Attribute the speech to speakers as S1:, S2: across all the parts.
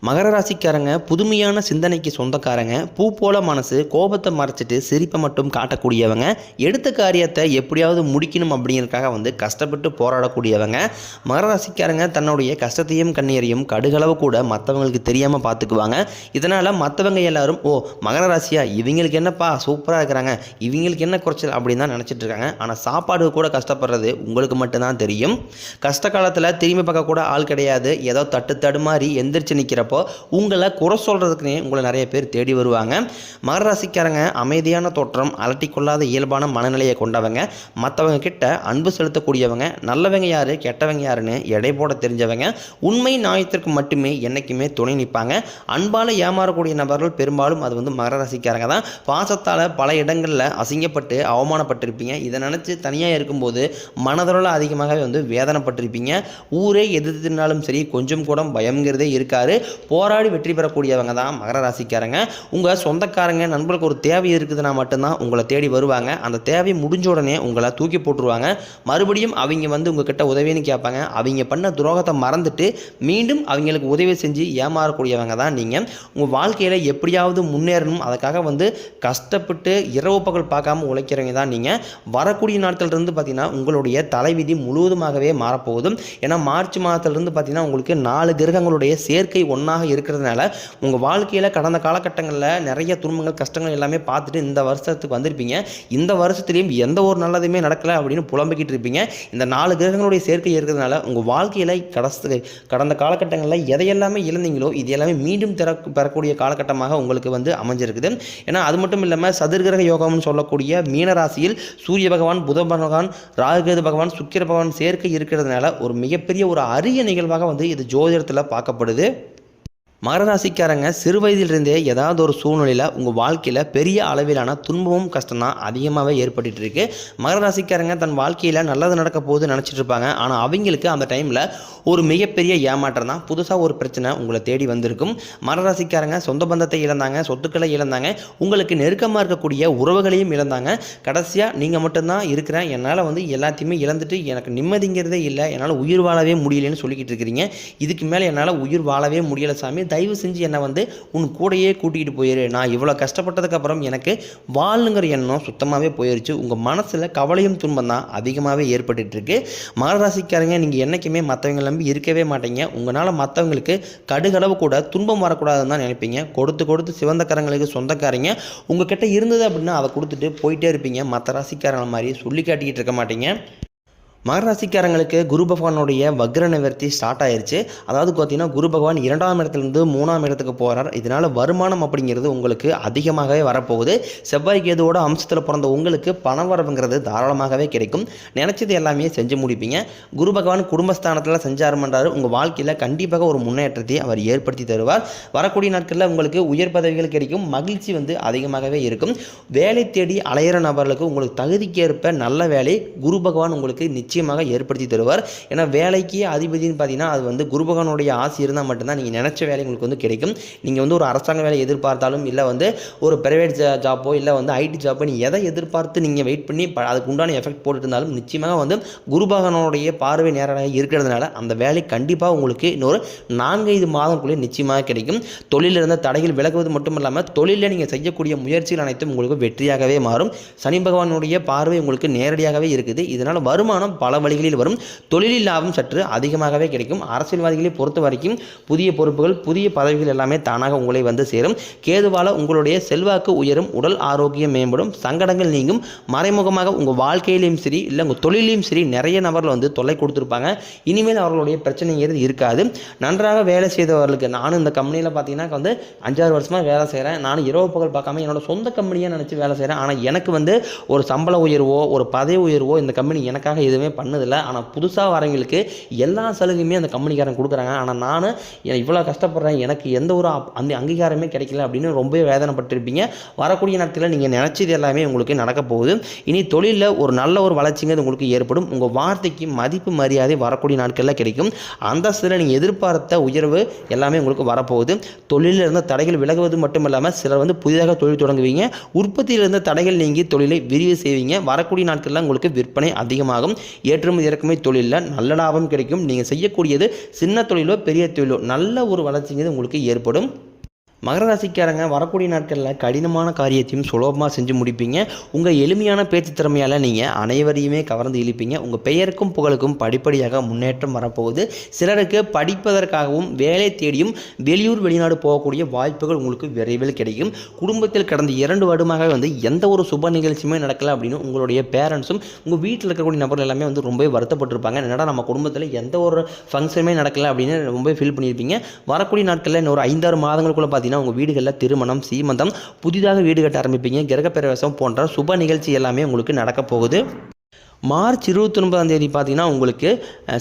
S1: மகர ராசிக்காரங்க புதுமையான சிந்தனைக்கு சொந்தக்காரங்க. பூ போல மனசு, கோபத்தை மறைச்சிட்டு சிரிப்பை மட்டும் காட்டக்கூடியவங்க. எடுத்த காரியத்தை எப்படியாவது முடிக்கணும் அப்படிங்கிறதுக்காக கஷ்டப்பட்டு போராடக்கூடியவங்க. மகர ராசிக்காரங்க தன்னுடைய கஷ்டத்தையும் கண்ணீரையும் கடுகளவு கூட மற்றவங்களுக்கு தெரியாமல் பார்த்துக்குவாங்க. இதனால் மற்றவங்க எல்லாரும் மகர ராசியா இவங்களுக்கு என்னப்பா சூப்பராக இருக்கிறாங்க, இவங்களுக்கு என்ன குறைச்சல் அப்படின்னு தான் நினச்சிட்டு இருக்காங்க. ஆனால் சாப்பாடு கூட கஷ்டப்படுறது உங்களுக்கு மட்டும்தான் தெரியும். கஷ்ட காலத்தில் திரும்பி பார்க்க கூட ஆள் கிடையாது. ஏதோ தடுமாறி எந்திரிச்சு நிற்கிறப்போ உங்களை குறை சொல்கிறதுக்குனே உங்களை நிறைய பேர் தேடி வருவாங்க. மகர ராசிக்காரங்க அமைதியான தோற்றம், அலட்டிக்கொள்ளாத இயல்பான மனநிலையை கொண்டவங்க. மற்றவங்க கிட்ட அன்பு செலுத்தக்கூடியவங்க. நல்லவங்க யார் கெட்டவங்க யாருன்னு எடை போட தெரிஞ்சவங்க. உண்மை நியாயத்திற்கு மட்டுமே என்றைக்குமே துணை நிற்பாங்க. அன்பால் ஏமாறக்கூடிய நபர்கள் பெரும்பாலும் அது மகர ராசிக்காரங்க தான். பாசத்தால் பல இடங்களில் அசிங்கப்பட்டு அவமானப்பட்டிருப்பீங்க. இதை நினச்சி தனியாக இருக்கும்போது மனதளவில் அதிகமாகவே வேதனைப்பட்டிருப்பீங்க. ஊரே எதிர்த்துனாலும் சரி கொஞ்சம் கூட பயம்ங்கிறதே இருக்காது. போராடி வெற்றி பெறக்கூடியவங்க தான் மகர ராசிக்காரங்க. உங்கள் சொந்தக்காரங்க நண்பர்களுக்கு ஒரு தேவை இருக்குதுன்னா மட்டும்தான் உங்களை தேடி வருவாங்க. அந்த தேவை முடிஞ்ச உடனே உங்களை தூக்கி போட்டுருவாங்க. மறுபடியும் அவங்க உங்ககிட்ட உதவின்னு கேட்பாங்க. அவங்க பண்ண துரோகத்தை மறந்துட்டு மீண்டும் அவங்களுக்கு உதவி செஞ்சு ஏமாறக்கூடியவங்க தான் நீங்கள். உங்கள் வாழ்க்கையில் எப்படியாவது முன்னேறணும், அதுக்காக கஷ்டப்பட்டு இரவு பகல் பார்க்காம உழைக்கிறவங்க தான் நீங்கள். வரக்கூடிய நாட்கள்லேருந்து பார்த்தீங்கன்னா உங்களுடைய தலைவிதி முழுவதுமாகவே மாறப்போகுது. ஏன்னா மார்ச் மாதத்துலேருந்து பார்த்தீங்கன்னா உங்களுக்கு 4 கிரகங்களுடைய சேர்க்கை ஒன்றாக இருக்கிறதுனால உங்கள் வாழ்க்கையில் கடந்த காலகட்டங்களில் நிறைய துன்பங்கள் கஷ்டங்கள் எல்லாமே பார்த்துட்டு இந்த வருஷத்துக்கு வந்திருப்பீங்க. இந்த வருஷத்துலேயும் எந்த ஒரு நல்லதுமே நடக்கலை அப்படின்னு புலம்பிக்கிட்டு இருப்பீங்க. இந்த 4 கிரகங்களுடைய சேர்க்கை இருக்கிறதுனால உங்கள் வாழ்க்கையில் கடந்த காலகட்டங்களில் எதையெல்லாமே இழந்தீங்களோ இது எல்லாமே மீண்டும் பெறக்கூடிய காலகட்டமாக உங்களுக்கு அமைஞ்சிருக்குது. ஏன்னா அது மட்டும் இல்லாமல் சதுர்கிரக யோகம்னு சொல்லக்கூடிய மீனராசியில் சூரிய பகவான், புத பகவான், ராகுகேது பகவான், சுக்கிர பகவான் சேர்க்கை இருக்கிறதுனால ஒரு மிகப்பெரிய ஒரு அரிய நிகழ்வாக இது ஜோதிடத்தில் பார்க்கப்படுது. மகர ராசிக்காரங்க சிறு வயதிலிருந்தே ஏதாவது ஒரு சூழ்நிலையில் உங்கள் வாழ்க்கையில் பெரிய அளவிலான துன்பமும் கஷ்டம் தான் அதிகமாகவே ஏற்பட்டு இருக்கு. மகர ராசிக்காரங்க தன் வாழ்க்கையில் நல்லது நடக்க போகுது நினச்சிட்டு இருப்பாங்க. ஆனால் அவங்களுக்கு அந்த டைமில் ஒரு மிகப்பெரிய ஏமாற்றம் தான், புதுசாக ஒரு பிரச்சனை உங்களை தேடி வந்திருக்கும். மகர ராசிக்காரங்க சொந்த பந்தத்தை இழந்தாங்க, சொத்துக்களை இழந்தாங்க, உங்களுக்கு நெருக்கமாக இருக்கக்கூடிய உறவுகளையும் இழந்தாங்க. கடைசியாக நீங்கள் மட்டும்தான் இருக்கிறேன், என்னால் எல்லாத்தையுமே இழந்துட்டு எனக்கு நிம்மதிங்கிறதே இல்லை, என்னால் உயிர் வாழவே முடியலன்னு சொல்லிக்கிட்டு இருக்கிறீங்க. இதுக்கு மேலே என்னால் உயிர் வாழவே முடியலை சாமி, தயவு செஞ்சு என்னை உன் கூடையே கூட்டிகிட்டு போயிரு, நான் இவ்வளோ கஷ்டப்பட்டதுக்கப்புறம் எனக்கு வாழுங்கிற எண்ணம் சுத்தமாகவே போயிடுச்சு. உங்கள் மனசில் கவலையும் துன்பம் தான் அதிகமாகவே ஏற்பட்டுருக்கு. மகர ராசிக்காரங்க நீங்கள் என்றைக்குமே மற்றவங்க நம்பி இருக்கவே மாட்டீங்க. உங்களால் மற்றவங்களுக்கு கடுகளவு கூட துன்பம் வரக்கூடாதுன்னு தான் நினைப்பீங்க. கொடுத்து சிவந்த கரங்களுக்கு சொந்தக்காரங்க உங்ககிட்ட இருந்தது அப்படின்னா அதை கொடுத்துட்டு போயிட்டே இருப்பீங்க. மற்ற ராசிக்காரங்க மாதிரி சொல்லி காட்டிக்கிட்டு இருக்க மாட்டீங்க. மகர ராசிக்காரங்களுக்கு குரு பகவானுடைய வக்ர நிவர்த்தி ஸ்டார்ட் ஆயிடுச்சு. அதாவது பார்த்தீங்கன்னா குரு பகவான் 2ஆம் இடத்துலேருந்து 3ஆம் இடத்துக்கு போகிறார். இதனால் வருமானம் அப்படிங்கிறது உங்களுக்கு அதிகமாகவே வரப்போகுது. செவ்வாய் கேதுவோட அம்சத்தில் பிறந்த உங்களுக்கு பண வரவுங்கிறது தாராளமாகவே கிடைக்கும். நினச்சது எல்லாமே செஞ்சு முடிப்பீங்க. குரு பகவான் குடும்பஸ்தானத்தில் செஞ்சாருமன்றாரு. உங்கள் வாழ்க்கையில் கண்டிப்பாக ஒரு முன்னேற்றத்தை அவர் ஏற்படுத்தி தருவார். வரக்கூடிய நாட்களில் உங்களுக்கு உயர் பதவிகள் கிடைக்கும். மகிழ்ச்சி அதிகமாகவே இருக்கும். வேலை தேடி அலையிற நபர்களுக்கு உங்களுக்கு தகுதிக்கேற்ப நல்ல வேலை குரு பகவான் உங்களுக்கு நிச்சயமாக ஏற்படுத்தி தருவார். ஏன்னா வேலைக்கு அதிபதினு பார்த்தீங்கன்னா அது குரு பகவானுடைய ஆசை இருந்தால் மட்டும்தான் நீங்கள் நினச்ச வேலை உங்களுக்கு கிடைக்கும். நீங்கள் ஒரு அரசாங்க வேலை எதிர்பார்த்தாலும் இல்லை ஒரு பிரைவேட் ஜாப்போ இல்லை ஐடி ஜாப்போ நீங்கள் எதை எதிர்பார்த்து நீங்கள் வெயிட் பண்ணி அதுக்கு உண்டான எஃபெக்ட் போட்டுட்டு இருந்தாலும் நிச்சயமாக குரு பகவானுடைய பார்வை நேராக இருக்கிறதுனால அந்த வேலை கண்டிப்பாக உங்களுக்கு இன்னொரு 4-5 மாதங்களுக்குள்ளே நிச்சயமாக கிடைக்கும். தொழிலில் இருந்த தடைகள் விலகுவது மட்டும் இல்லாமல் தொழிலில் நீங்கள் செய்யக்கூடிய முயற்சிகள் அனைத்தும் உங்களுக்கு வெற்றியாகவே மாறும். சனி பகவானுடைய பார்வை உங்களுக்கு நேரடியாகவே இருக்குது. இதனால் வருமானம் பல வழிகளில் வரும். தொழிலில் லாபம் சற்று அதிகமாகவே கிடைக்கும். அரசியல்வாதிகளை பொறுத்த வரைக்கும் புதிய பொறுப்புகள், புதிய பதவிகள் எல்லாமே தானாக உங்களை சேரும். கேதுவால உங்களுடைய செல்வாக்கு உயரும், உடல் ஆரோக்கியம் மேம்படும், சங்கடங்கள் நீங்கும். மறைமுகமாக உங்கள் வாழ்க்கையிலையும் சரி இல்லை உங்கள் தொழிலையும் சரி நிறைய நபர்கள் தொல்லை கொடுத்துருப்பாங்க. இனிமேல் அவர்களுடைய பிரச்சனைங்கிறது இருக்காது. நன்றாக வேலை செய்தவர்களுக்கு நானும் இந்த கம்பெனியில் பார்த்தீங்கன்னா 5-6 வருஷமாக வேலை செய்கிறேன். நானும் இரவு பகல் பார்க்காம என்னோட சொந்த கம்பெனியாக நினச்சி வேலை செய்கிறேன். ஆனால் எனக்கு ஒரு சம்பள உயர்வோ ஒரு பதவி உயர்வோ இந்த கம்பெனி எனக்காக எதுவுமே பண்ணதில்லை. ஆனால் புதுசாக வரவங்களுக்கு எல்லா சலுகையுமே அந்த கம்பெனிக்காரன் கொடுக்குறாங்க. ஆனால் நான் இவ்வளோ கஷ்டப்படுறேன், எனக்கு எந்த ஒரு அந்த அங்கீகாரமே கிடைக்கல அப்படின்னு ரொம்பவே வேதனைப்பட்டிருப்பீங்க. வரக்கூடிய நாட்களில் நீங்கள் நினச்சது எல்லாமே உங்களுக்கு நடக்க போகுது. இனி தொழிலில் ஒரு நல்ல ஒரு வளர்ச்சிங்கிறது உங்களுக்கு ஏற்படும். உங்கள் வார்த்தைக்கு மதிப்பு மரியாதை வரக்கூடிய நாட்களில் கிடைக்கும். அந்தஸ்தில் நீங்கள் எதிர்பார்த்த உயர்வு எல்லாமே உங்களுக்கு வரப்போகுது. தொழிலில் இருந்த தடைகள் விலகுவது மட்டும் இல்லாமல் சிலர் புதிதாக தொழில் தொடங்குவீங்க. உற்பத்தியில் இருந்த தடைகள் நீங்கி தொழிலை விரிவு செய்வீங்க. வரக்கூடிய நாட்களில் உங்களுக்கு விற்பனை அதிகமாகும். ஏற்றுமதி இறக்குமதி தொழிலில் நல்ல லாபம் கிடைக்கும். நீங்கள் செய்யக்கூடியது சின்ன தொழிலோ பெரிய தொழிலோ நல்ல ஒரு வளர்ச்சிங்கிறது உங்களுக்கு ஏற்படும். மகர ராசிக்காரங்க வரக்கூடிய நாட்களில் கடினமான காரியத்தையும் சுலபமாக செஞ்சு முடிப்பீங்க. உங்கள் எளிமையான பேச்சு திறமையால் நீங்கள் அனைவரையுமே கவர்ந்து இழுப்பீங்க. உங்கள் பெயருக்கும் புகழுக்கும் படிப்படியாக முன்னேற்றம் வரப்போகுது. சிலருக்கு படிப்பதற்காகவும் வேலை தேடியும் வெளியூர் வெளிநாடு போகக்கூடிய வாய்ப்புகள் உங்களுக்கு விரைவில் கிடைக்கும். குடும்பத்தில் கடந்த 2 வருடமாக எந்த ஒரு சுப நிகழ்ச்சியுமே நடக்கலை அப்படின்னு உங்களுடைய பேரண்ட்ஸும் உங்கள் வீட்டில் இருக்கக்கூடிய நபர்கள் எல்லாமே ரொம்பவே வருத்தப்பட்டிருப்பாங்க. என்னடா நம்ம குடும்பத்தில் எந்த ஒரு ஃபங்க்ஷனுமே நடக்கலை அப்படின்னு ரொம்ப ஃபீல் பண்ணியிருப்பீங்க. வரக்கூடிய நாட்களில் இன்னொரு 5-6 மாதங்களுக்குள்ள பார்த்தீங்கன்னா உங்கள் வீடுகளில் திருமணம், சீமந்தம், புதிதாக வீடு கட்ட ஆரம்பிப்பீங்க. கிரகப்பிரவேசம் போன்ற சுப நிகழ்ச்சி எல்லாமே உங்களுக்கு நடக்க போகுது. மார்ச் 29 பார்த்தீங்கன்னா உங்களுக்கு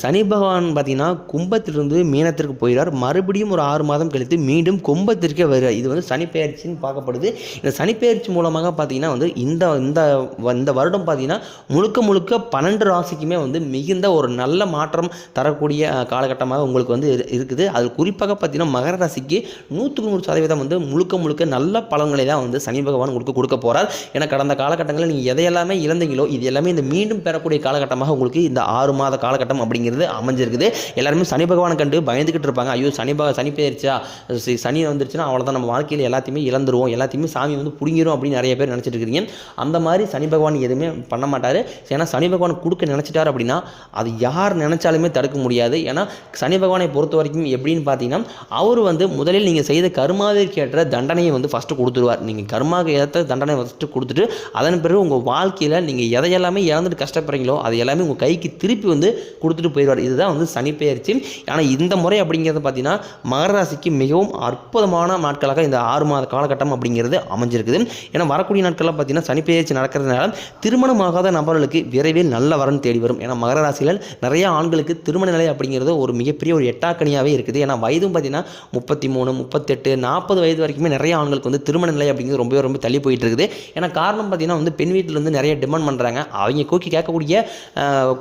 S1: சனி பகவான் பார்த்தீங்கன்னா கும்பத்திலிருந்து மீனத்திற்கு போயிடார். மறுபடியும் ஒரு 6 மாதம் கழித்து மீண்டும் கும்பத்திற்கே வருகிறார். இது சனிப்பெயர்ச்சின்னு பார்க்கப்படுது. இந்த சனிப்பெயர்ச்சி மூலமாக பார்த்தீங்கன்னா இந்த வருடம் பார்த்தீங்கன்னா முழுக்க 12 ராசிக்குமே மிகுந்த ஒரு நல்ல மாற்றம் தரக்கூடிய காலகட்டமாக உங்களுக்கு இருக்குது. அது குறிப்பாக பார்த்தீங்கன்னா மகர ராசிக்கு 100% முழுக்க நல்ல பலன்களை தான் சனி பகவான் உங்களுக்கு கொடுக்க போகிறார். ஏன்னா கடந்த காலகட்டங்களில் நீங்கள் எதையெல்லாமே இழந்தீங்களோ இது எல்லாமே இந்த மீண்டும் பெறக்கூடிய காலகட்டமாக உங்களுக்கு இந்த 6 மாத காலகட்டம் அப்படிங்கிறது அமைஞ்சிருக்குது. எல்லாருமே சனி பகவானை கண்டு பயந்துக்கிட்டு இருப்பாங்க. ஐயோ சனி பெயர்ச்சா, சனி வந்துருச்சுன்னா அவ்வளோதான், நம்ம வாழ்க்கையில் எல்லாத்தையுமே இழந்துருவோம், எல்லாத்தையுமே சாமி புடுங்கிரும் அப்படின்னு நிறைய பேர் நினச்சிட்டு இருக்கிறீங்க. அந்த மாதிரி சனி பகவான் எதுவுமே பண்ண மாட்டார். ஏன்னா சனி பகவான் கொடுக்க நினச்சிட்டார் அப்படின்னா அது யார் நினைச்சாலுமே தடுக்க முடியாது. ஏன்னா சனி பகவானை பொறுத்த வரைக்கும் எப்படின்னு பார்த்தீங்கன்னா அவர் முதலில் நீங்கள் செய்த கர்மாவிற்கு ஏற்ற தண்டனையை ஃபஸ்ட்டு கொடுத்துருவார். நீங்கள் கர்மாவுக்கு ஏற்ற தண்டனை ஃபஸ்ட்டு கொடுத்துட்டு அதன் பிறகு உங்கள் வாழ்க்கையில் நீங்கள் எதையெல்லாமே இழந்துட்டு கஷ்டப்படுறீங்களோ அது எல்லாமே உங்கள் கைக்கு திருப்பி கொடுத்துட்டு போயிடுவார். இதுதான் சனிப்பெயர்ச்சி. ஆனால் இந்த முறை அப்படிங்கிறது பார்த்தீங்கன்னா மகர ராசிக்கு மிகவும் அற்புதமான நாட்களாக இந்த 6 மாத காலகட்டம் அப்படிங்கிறது அமைஞ்சிருக்குது. ஏன்னா வரக்கூடிய நாட்கள்லாம் பார்த்தீங்கன்னா சனிப்பெயர்ச்சி நடக்கிறதுனால திருமணமாகாத நபர்களுக்கு விரைவில் நல்ல வரன் தேடி வரும். ஏன்னா மகர ராசியில் நிறைய ஆண்களுக்கு திருமண நிலை அப்படிங்கிறது ஒரு மிகப்பெரிய ஒரு எட்டாக்கணியாகவே இருக்குது. ஏன்னா வயதும் பார்த்தீங்கன்னா 33, 38, 40 வயது வரைக்குமே நிறைய ஆண்களுக்கு திருமண நிலை அப்படிங்கிறது ரொம்ப தள்ளி போயிட்டு இருக்குது. ஏன்னா காரணம் பார்த்தீங்கன்னா பெண் வீட்டில் நிறைய டிமாண்ட் பண்ணுறாங்க. அவங்க கேட்கக்கூடிய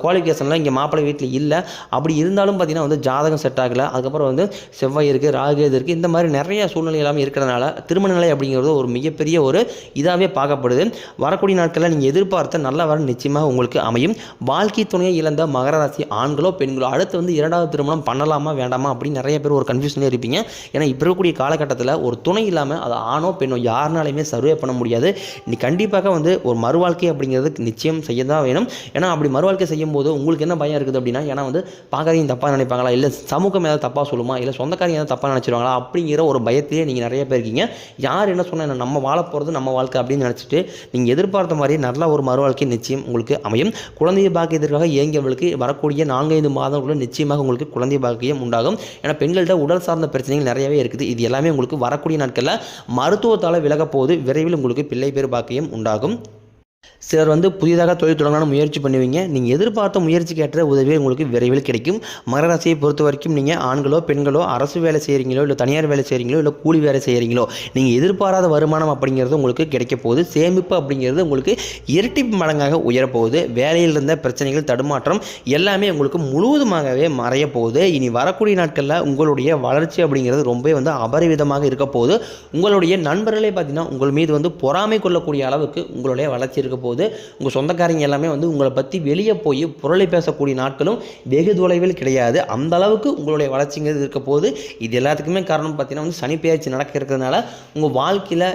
S1: குவாலிஃபிகேஷன்லாம் இங்கே மாப்பிள்ளை வீட்டில் இல்லை. அப்படி இருந்தாலும் பார்த்தீங்கன்னா ஜாதகம் செட் ஆகலை. அதுக்கப்புறம் செவ்வாய் இருக்குது, ராகு இருக்குது, இந்த மாதிரி நிறைய சூழ்நிலை எல்லாமே இருக்கிறதுனால திருமண நிலை அப்படிங்கிறது ஒரு மிகப்பெரிய ஒரு இதாகவே பார்க்கப்படுது. வரக்கூடிய நாட்களில் நீங்கள் எதிர்பார்த்த நல்ல வரன் நிச்சயமாக உங்களுக்கு அமையும். வாழ்க்கை துணையை இழந்த மகர ராசி ஆண்களோ பெண்களோ அடுத்து 2வது திருமணம் பண்ணலாமா வேண்டாமா அப்படின்னு நிறைய பேர் ஒரு கன்ஃபியூஷனே இருப்பீங்க. ஏன்னா இப்போ இருக்கக்கூடிய காலகட்டத்தில் ஒரு துணை இல்லாமல் அது ஆணோ பெண்ணோ யாருனாலையுமே சர்வே பண்ண முடியாது. நீ கண்டிப்பாக ஒரு மறுவாழ்க்கை அப்படிங்கிறது நிச்சயம் செய்ய தான் வேணும். ஏன்னா அப்படி மறுவாழ்க்கை செய்யும் போது உங்களுக்கு என்ன பயம் இருக்குது அப்படின்னா, ஏன்னா பார்க்கறதையும் தப்பாக நினைப்பாங்களா, இல்லை சமூகம் ஏதாவது தப்பாக சொல்லுமா, இல்லை சொந்தக்காரங்க ஏதாவது தப்பாக நினச்சிருவாங்களா அப்படிங்கிற ஒரு பயத்திலே நீங்கள் நிறைய பேர் இருக்கீங்க. யார் என்ன சொன்னால் நம்ம வாழ போகிறது நம்ம வாழ்க்கை அப்படின்னு நினச்சிட்டு நீங்கள் எதிர்பார்த்த மாதிரி நல்ல ஒரு மறுவாழ்க்கை நிச்சயம் உங்களுக்கு அமையும். குழந்தைய பாக்கியத்திற்காக இயங்கியவர்களுக்கு வரக்கூடிய 4-5 மாதங்களுக்குள்ள நிச்சயமாக உங்களுக்கு குழந்தை பாக்கியம் உண்டாகும். ஏன்னா பெண்கள்கிட்ட உடல் சார்ந்த பிரச்சனைகள் நிறையவே இருக்குது. இது எல்லாமே உங்களுக்கு வரக்கூடிய நாட்களில் மருத்துவத்தால் விலக போது விரைவில் உங்களுக்கு பிள்ளை பேர் பாக்கியம் உண்டாகும். சிலர் புதிதாக தொழில் தொடங்கலாம்னு முயற்சி பண்ணுவீங்க. நீங்கள் எதிர்பார்த்த முயற்சிக்கு ஏற்ற உதவி உங்களுக்கு விரைவில் கிடைக்கும். மகர ராசியை பொறுத்த வரைக்கும் நீங்கள் ஆண்களோ பெண்களோ அரசு வேலை செய்கிறீங்களோ இல்லை தனியார் வேலை செய்கிறீங்களோ இல்லை கூலி வேலை செய்கிறீங்களோ நீங்கள் எதிர்பாராத வருமானம் அப்படிங்கிறது உங்களுக்கு கிடைக்க போகுது. சேமிப்பு அப்படிங்கிறது உங்களுக்கு இரட்டிப்பு மடங்காக உயரப்போகுது. வேலையில் இருந்த பிரச்சனைகள், தடுமாற்றம் எல்லாமே உங்களுக்கு முழுவதுமாகவே மறைய போகுது. இனி வரக்கூடிய நாட்களில் உங்களுடைய வளர்ச்சி அப்படிங்கிறது ரொம்ப அபரிவிதமாக இருக்க போகுது. உங்களுடைய நண்பர்களே பார்த்தீங்கன்னா உங்கள் மீது பொறாமை கொள்ளக்கூடிய அளவுக்கு உங்களுடைய வளர்ச்சி இருக்க போகுது. உங்கள் சொந்தக்காரங்க எல்லாமே உங்களை பற்றி வெளியே போய் புரளி பேசக்கூடிய நாட்களும் வெகு தொலைவில் கிடையாது. அந்த அளவுக்கு உங்களுடைய வளர்ச்சிங்கிறது இருக்க போது. இது எல்லாத்துக்குமே காரணம் பார்த்தீங்கன்னா சனிப்பெயர்ச்சி நடக்க இருக்கிறதுனால உங்கள் வாழ்க்கையில்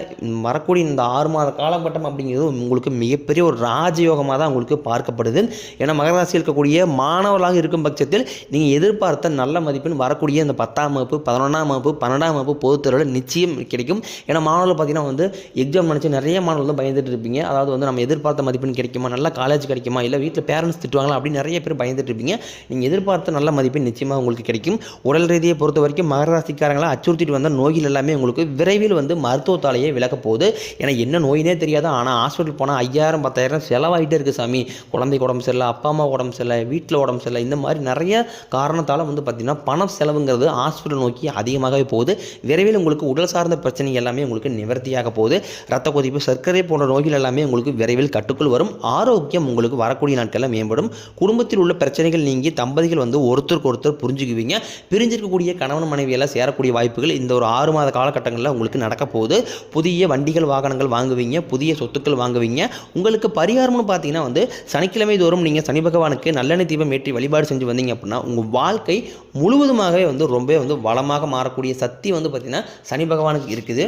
S1: வரக்கூடிய இந்த 6 மாத காலகட்டம் அப்படிங்கிறது உங்களுக்கு மிகப்பெரிய ஒரு ராஜயோகமாக தான் உங்களுக்கு பார்க்கப்படுது. ஏன்னா மகர ராசியில் இருக்கக்கூடிய மாணவர்களாக இருக்கும் பட்சத்தில் நீங்கள் எதிர்பார்த்த நல்ல மதிப்பெண் வரக்கூடிய இந்த 10ஆம் வகுப்பு, 11ஆம் வகுப்பு, 12ஆம் வகுப்பு பொதுத் தேர்வில் நிச்சயம் கிடைக்கும். ஏன்னா மாணவர்கள் பார்த்தீங்கன்னா எக்ஸாம் நினச்சி நிறைய மாணவர்கள் பயந்துட்டு இருப்பீங்க. அதாவது நம்ம எதிர்பார்த்த மதிப்பெண் கிடைக்குமா, நல்ல காலேஜ் கிடைக்குமா, இல்லை வீட்டில் பேரண்ட்ஸ் திட்டுவாங்களா அப்படின்னு நிறைய பேர் பயந்துட்டு இருப்பீங்க. நீங்கள் எதிர்பார்த்த நல்ல மதிப்பெண் நிச்சயமாக உங்களுக்கு கிடைக்கும். உடல் ரீதியை பொறுத்த வரைக்கும் மகர ராசிக்காரங்களா அச்சுறுத்திட்டு வந்த நோய்கள் எல்லாமே உங்களுக்கு விரைவில் மருத்துவத்தாலேயே விலக போகுது. ஏன்னா என்ன நோயினே தெரியாத, ஆனால் ஹாஸ்பிட்டல் போனால் 5000 10,000 செலவாகிட்டே இருக்குது சாமி. குழந்தைக்கு உடம்பு சரியில்லை, அப்பா அம்மா உடம்பு சரியில்லை, வீட்டில் உடம்பு சரியில்லை, இந்த மாதிரி நிறைய காரணத்தால் பார்த்தீங்கன்னா பணம் செலவுங்கிறது ஹாஸ்பிட்டல் நோக்கி அதிகமாகவே போகுது. விரைவில் உங்களுக்கு உடல் சார்ந்த பிரச்சனை எல்லாமே உங்களுக்கு நிவர்த்தியாக போகுது. ரத்த கொதிப்பு, சர்க்கரை போன்ற நோய்கள் எல்லாமே உங்களுக்கு விரைவில் விரைவில் கட்டுக்குள் வரும். ஆரோக்கியம் உங்களுக்கு வரக்கூடிய நாட்களில் மேம்படும். குடும்பத்தில் உள்ள பிரச்சனைகள் நீங்கி தம்பதிகள் வந்து ஒருத்தருக்கு ஒருத்தர் புரிஞ்சுக்குவீங்க. பிரிஞ்சிருக்கக்கூடிய கணவன் மனைவியெல்லாம் சேரக்கூடிய வாய்ப்புகள் இந்த ஒரு 6 மாத காலகட்டங்களில் உங்களுக்கு நடக்க போகுது. புதிய வண்டிகள் வாகனங்கள் வாங்குவீங்க, புதிய சொத்துக்கள் வாங்குவீங்க. உங்களுக்கு பரிகாரம்னு பார்த்தீங்கன்னா வந்து சனிக்கிழமை தோறும் நீங்கள் சனி பகவானுக்கு நல்லெண்ணெய் தீபம் ஏற்றி வழிபாடு செஞ்சு வந்தீங்க அப்படின்னா உங்கள் வாழ்க்கை முழுவதுமாகவே வந்து ரொம்ப வந்து வளமாக மாறக்கூடிய சக்தி வந்து பார்த்திங்கன்னா சனி பகவானுக்கு இருக்குது.